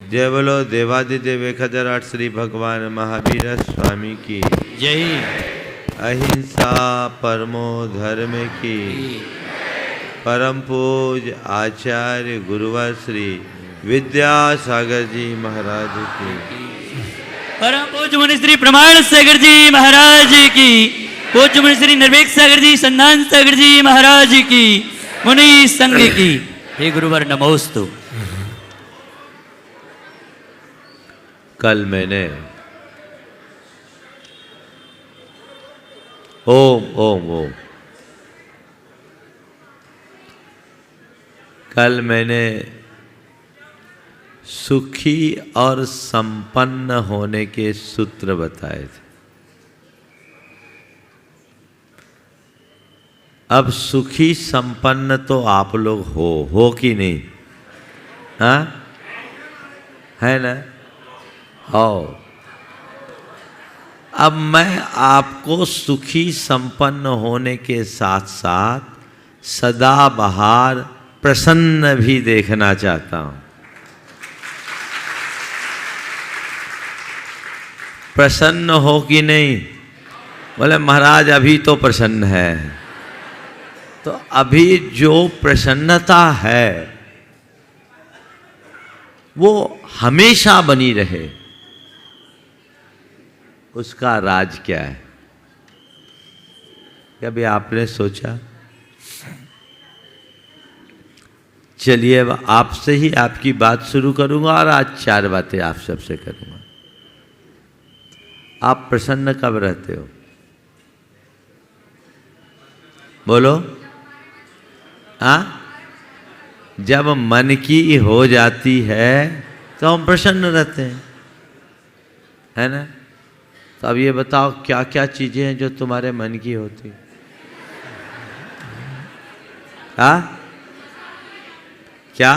जय बोलो देवादिदेव 1008 श्री भगवान महावीर स्वामी की जय। अहिंसा परमो धर्म की परम पूज आचार्य गुरुवर श्री विद्यासागर जी महाराज की परम पूज्य मुनि श्री प्रमाण सागर जी महाराज की, पूज्य मुनि श्री निर्वेक सागर जी, संधान सागर जी महाराज की, मुनि संघ की। हे गुरुवर नमोस्तु। कल मैंने ओम ओम ओम कल मैंने सुखी और संपन्न होने के सूत्र बताए थे। अब सुखी संपन्न तो आप लोग हो कि नहीं? हाँ, है ना? हो। अब मैं आपको सुखी संपन्न होने के साथ साथ सदाबहार प्रसन्न भी देखना चाहता हूं। प्रसन्न हो कि नहीं? बोले महाराज अभी तो प्रसन्न है। तो अभी जो प्रसन्नता है वो हमेशा बनी रहे, उसका राज क्या है? कभी आपने सोचा? चलिए अब आपसे ही आपकी बात शुरू करूंगा और आज 4 बातें आप सबसे करूंगा। आप प्रसन्न कब रहते हो? बोलो। हाँ, जब मन की हो जाती है तो हम प्रसन्न रहते हैं, है ना? तो अब ये बताओ क्या क्या चीजें हैं जो तुम्हारे मन की होती? हाँ, क्या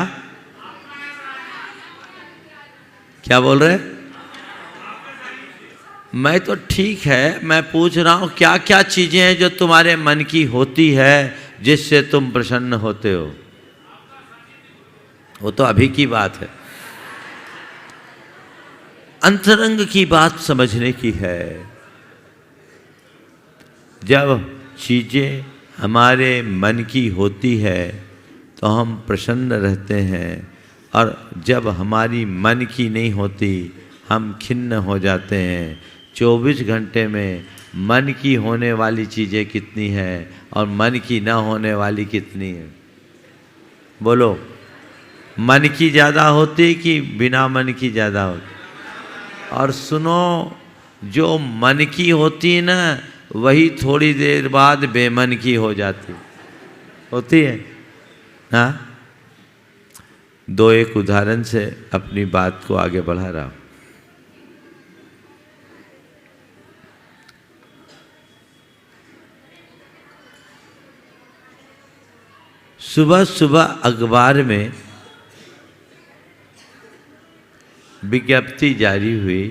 क्या बोल रहे? मैं तो ठीक है, मैं पूछ रहा हूं क्या क्या चीजें हैं जो तुम्हारे मन की होती है जिससे तुम प्रसन्न होते हो? वो तो अभी की बात है, अंतरंग की बात समझने की है। जब चीजें हमारे मन की होती है तो हम प्रसन्न रहते हैं, और जब हमारी मन की नहीं होती हम खिन्न हो जाते हैं। 24 घंटे में मन की होने वाली चीज़ें कितनी हैं और मन की ना होने वाली कितनी हैं? बोलो। मन की ज़्यादा होती कि बिना मन की ज़्यादा होती? और सुनो, जो मन की होती है ना वही थोड़ी देर बाद बेमन की हो जाती होती है। हाँ, 2-1 उदाहरण से अपनी बात को आगे बढ़ा रहा हूँ। सुबह सुबह अखबार में विज्ञप्ति जारी हुई,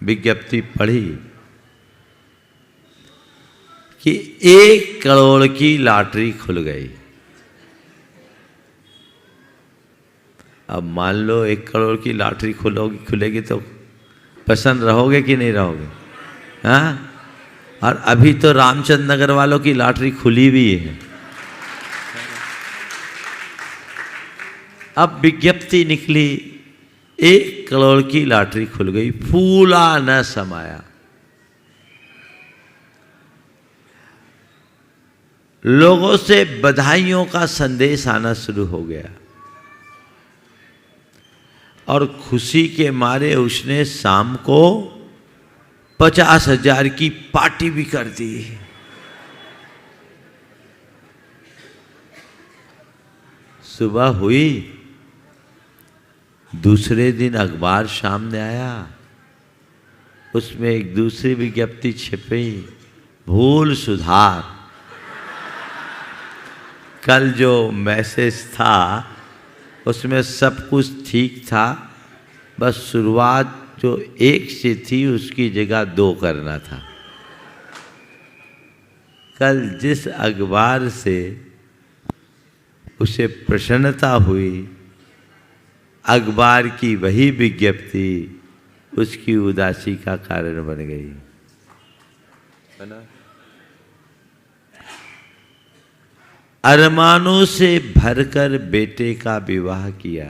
विज्ञप्ति पढ़ी कि 1 करोड़ की लॉटरी खुल गई। अब मान लो 1 करोड़ की लॉटरी खुलेगी तो प्रसन्न रहोगे कि नहीं रहोगे? हाँ, और अभी तो रामचंद्र नगर वालों की लॉटरी खुली भी है। अब विज्ञप्ति निकली, 1 करोड़ की लॉटरी खुल गई, फूला न समाया। लोगों से बधाइयों का संदेश आना शुरू हो गया और खुशी के मारे उसने शाम को 50,000 की पार्टी भी कर दी। सुबह हुई, दूसरे दिन अखबार सामने आया, उसमें एक दूसरी विज्ञप्ति छिपी, भूल सुधार। कल जो मैसेज था उसमें सब कुछ ठीक था, बस शुरुआत जो 1 से थी उसकी जगह 2 करना था। कल जिस अखबार से उसे प्रसन्नता हुई अखबार की वही विज्ञप्ति उसकी उदासी का कारण बन गई, है ना। अरमानों से भरकर बेटे का विवाह किया,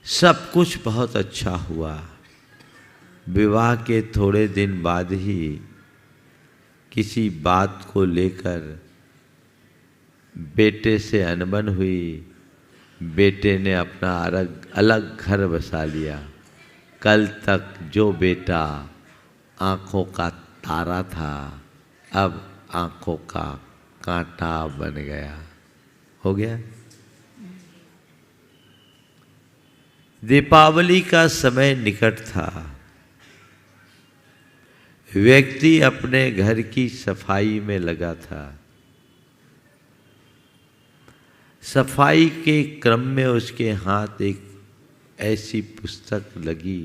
सब कुछ बहुत अच्छा हुआ। विवाह के थोड़े दिन बाद ही किसी बात को लेकर बेटे से अनबन हुई। बेटे ने अपना अलग घर बसा लिया। कल तक जो बेटा आंखों का तारा था, अब आंखों का कांटा बन गया। हो गया। दीपावली का समय निकट था। व्यक्ति अपने घर की सफाई में लगा था। सफाई के क्रम में उसके हाथ एक ऐसी पुस्तक लगी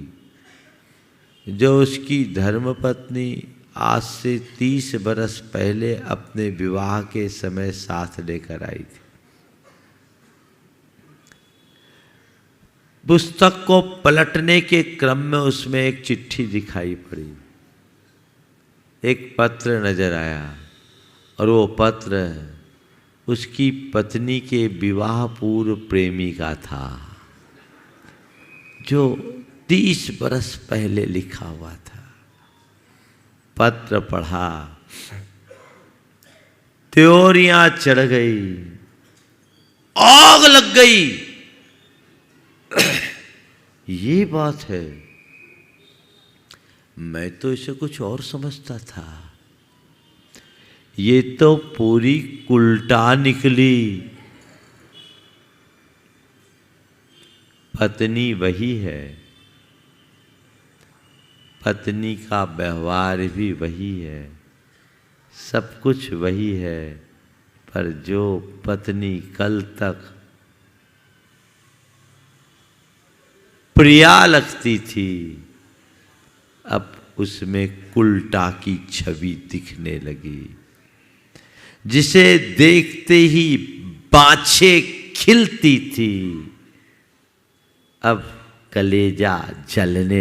जो उसकी धर्मपत्नी आज से 30 बरस पहले अपने विवाह के समय साथ लेकर आई थी। पुस्तक को पलटने के क्रम में उसमें एक चिट्ठी दिखाई पड़ी, एक पत्र नजर आया, और वो पत्र उसकी पत्नी के विवाह पूर्व प्रेमी का था, जो 30 बरस पहले लिखा हुआ था। पत्र पढ़ा, त्योरियां चढ़ गई, आग लग गई। ये बात है, मैं तो इसे कुछ और समझता था। ये तो पूरी उल्टा निकली। पत्नी वही है, पत्नी का व्यवहार भी वही है, सब कुछ वही है, पर जो पत्नी कल तक प्रिया लगती थी, अब उसमें उल्टा की छवि दिखने लगी, जिसे देखते ही बाछें खिलती थी, अब कलेजा जलने